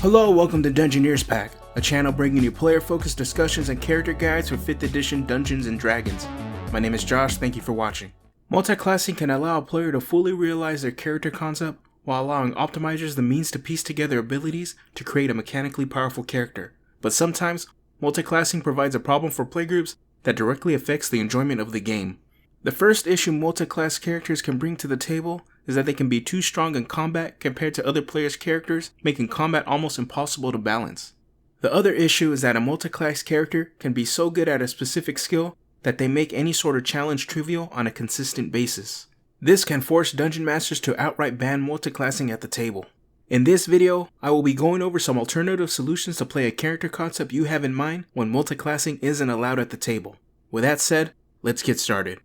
Hello, welcome to Dungeoneers Pack, a channel bringing you player-focused discussions and character guides for 5th edition Dungeons & Dragons. My name is Josh, thank you for watching. Multiclassing can allow a player to fully realize their character concept while allowing optimizers the means to piece together abilities to create a mechanically powerful character. But sometimes, multiclassing provides a problem for playgroups that directly affects the enjoyment of the game. The first issue multiclass characters can bring to the table is that they can be too strong in combat compared to other players' characters, making combat almost impossible to balance. The other issue is that a multiclass character can be so good at a specific skill that they make any sort of challenge trivial on a consistent basis. This can force dungeon masters to outright ban multiclassing at the table. In this video, I will be going over some alternative solutions to play a character concept you have in mind when multiclassing isn't allowed at the table. With that said, let's get started.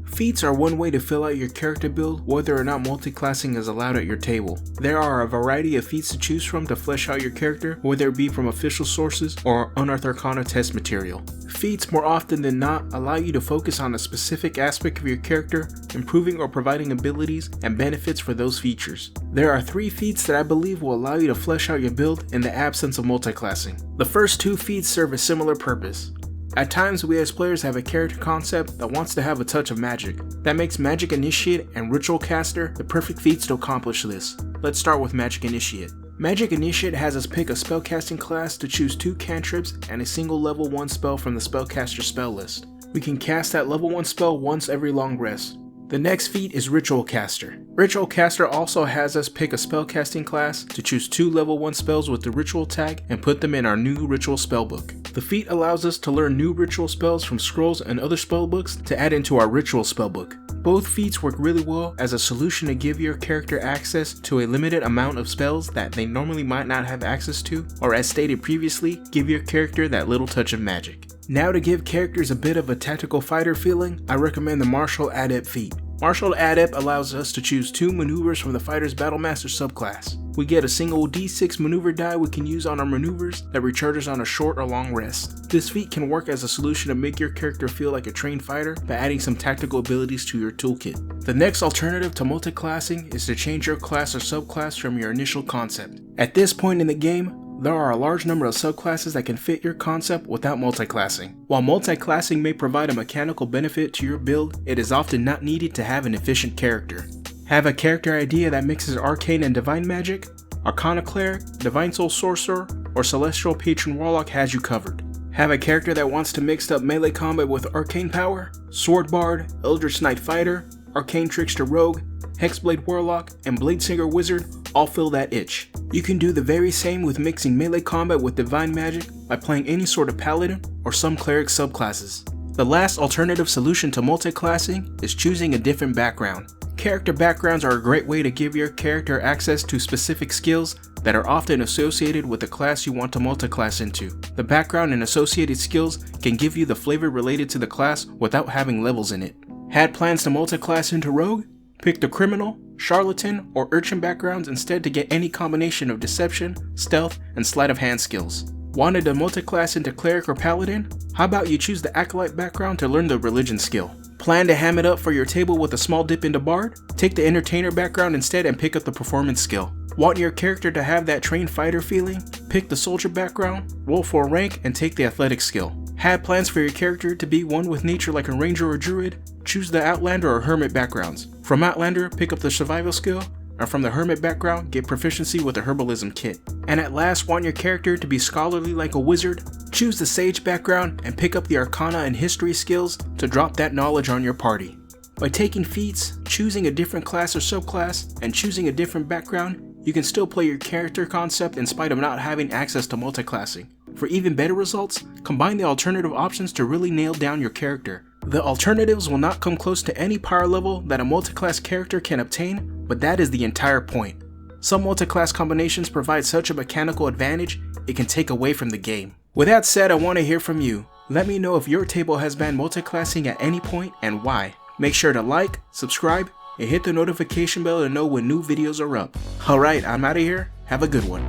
Feats are one way to fill out your character build whether or not multiclassing is allowed at your table. There are a variety of feats to choose from to flesh out your character, whether it be from official sources or Unearthed Arcana test material. Feats more often than not allow you to focus on a specific aspect of your character, improving or providing abilities and benefits for those features. There are 3 feats that I believe will allow you to flesh out your build in the absence of multiclassing. The first 2 feats serve a similar purpose. At times, we as players have a character concept that wants to have a touch of magic. That makes Magic Initiate and Ritual Caster the perfect feats to accomplish this. Let's start with Magic Initiate. Magic Initiate has us pick a spellcasting class to choose 2 cantrips and a single level 1 spell from the spellcaster spell list. We can cast that level 1 spell once every long rest. The next feat is Ritual Caster. Ritual Caster also has us pick a spellcasting class to choose 2 level 1 spells with the ritual tag and put them in our new ritual spellbook. The feat allows us to learn new ritual spells from scrolls and other spellbooks to add into our ritual spellbook. Both feats work really well as a solution to give your character access to a limited amount of spells that they normally might not have access to, or as stated previously, give your character that little touch of magic. Now to give characters a bit of a tactical fighter feeling, I recommend the Martial Adept feat. Martial Adept allows us to choose 2 maneuvers from the Fighter's Battlemaster subclass. We get a single D6 maneuver die we can use on our maneuvers that recharges on a short or long rest. This feat can work as a solution to make your character feel like a trained fighter by adding some tactical abilities to your toolkit. The next alternative to multiclassing is to change your class or subclass from your initial concept. At this point in the game, there are a large number of subclasses that can fit your concept without multiclassing. While multiclassing may provide a mechanical benefit to your build, it is often not needed to have an efficient character. Have a character idea that mixes arcane and divine magic? Arcana Cleric, Divine Soul Sorcerer, or Celestial Patron Warlock has you covered. Have a character that wants to mix up melee combat with arcane power? Sword Bard, Eldritch Knight Fighter, Arcane Trickster Rogue, Hexblade Warlock, and Bladesinger Wizard all fill that itch. You can do the very same with mixing melee combat with divine magic by playing any sort of paladin or some cleric subclasses. The last alternative solution to multiclassing is choosing a different background. Character backgrounds are a great way to give your character access to specific skills that are often associated with the class you want to multiclass into. The background and associated skills can give you the flavor related to the class without having levels in it. Had plans to multiclass into Rogue? Pick the Criminal, Charlatan, or Urchin backgrounds instead to get any combination of Deception, Stealth, and Sleight of Hand skills. Wanted to multiclass into Cleric or Paladin? How about you choose the Acolyte background to learn the Religion skill? Plan to ham it up for your table with a small dip into Bard? Take the Entertainer background instead and pick up the Performance skill. Want your character to have that trained fighter feeling? Pick the Soldier background, roll for a rank, and take the Athletic skill. Had plans for your character to be one with nature like a Ranger or Druid? Choose the Outlander or Hermit backgrounds. From Outlander, pick up the Survival skill, and from the Hermit background, get proficiency with the Herbalism kit. And at last, want your character to be scholarly like a wizard? Choose the Sage background and pick up the Arcana and History skills to drop that knowledge on your party. By taking feats, choosing a different class or subclass, and choosing a different background, you can still play your character concept in spite of not having access to multiclassing. For even better results, combine the alternative options to really nail down your character. The alternatives will not come close to any power level that a multiclass character can obtain, but that is the entire point. Some multiclass combinations provide such a mechanical advantage, it can take away from the game. With that said, I want to hear from you. Let me know if your table has banned multiclassing at any point and why. Make sure to like, subscribe, and hit the notification bell to know when new videos are up. Alright, I'm out of here. Have a good one.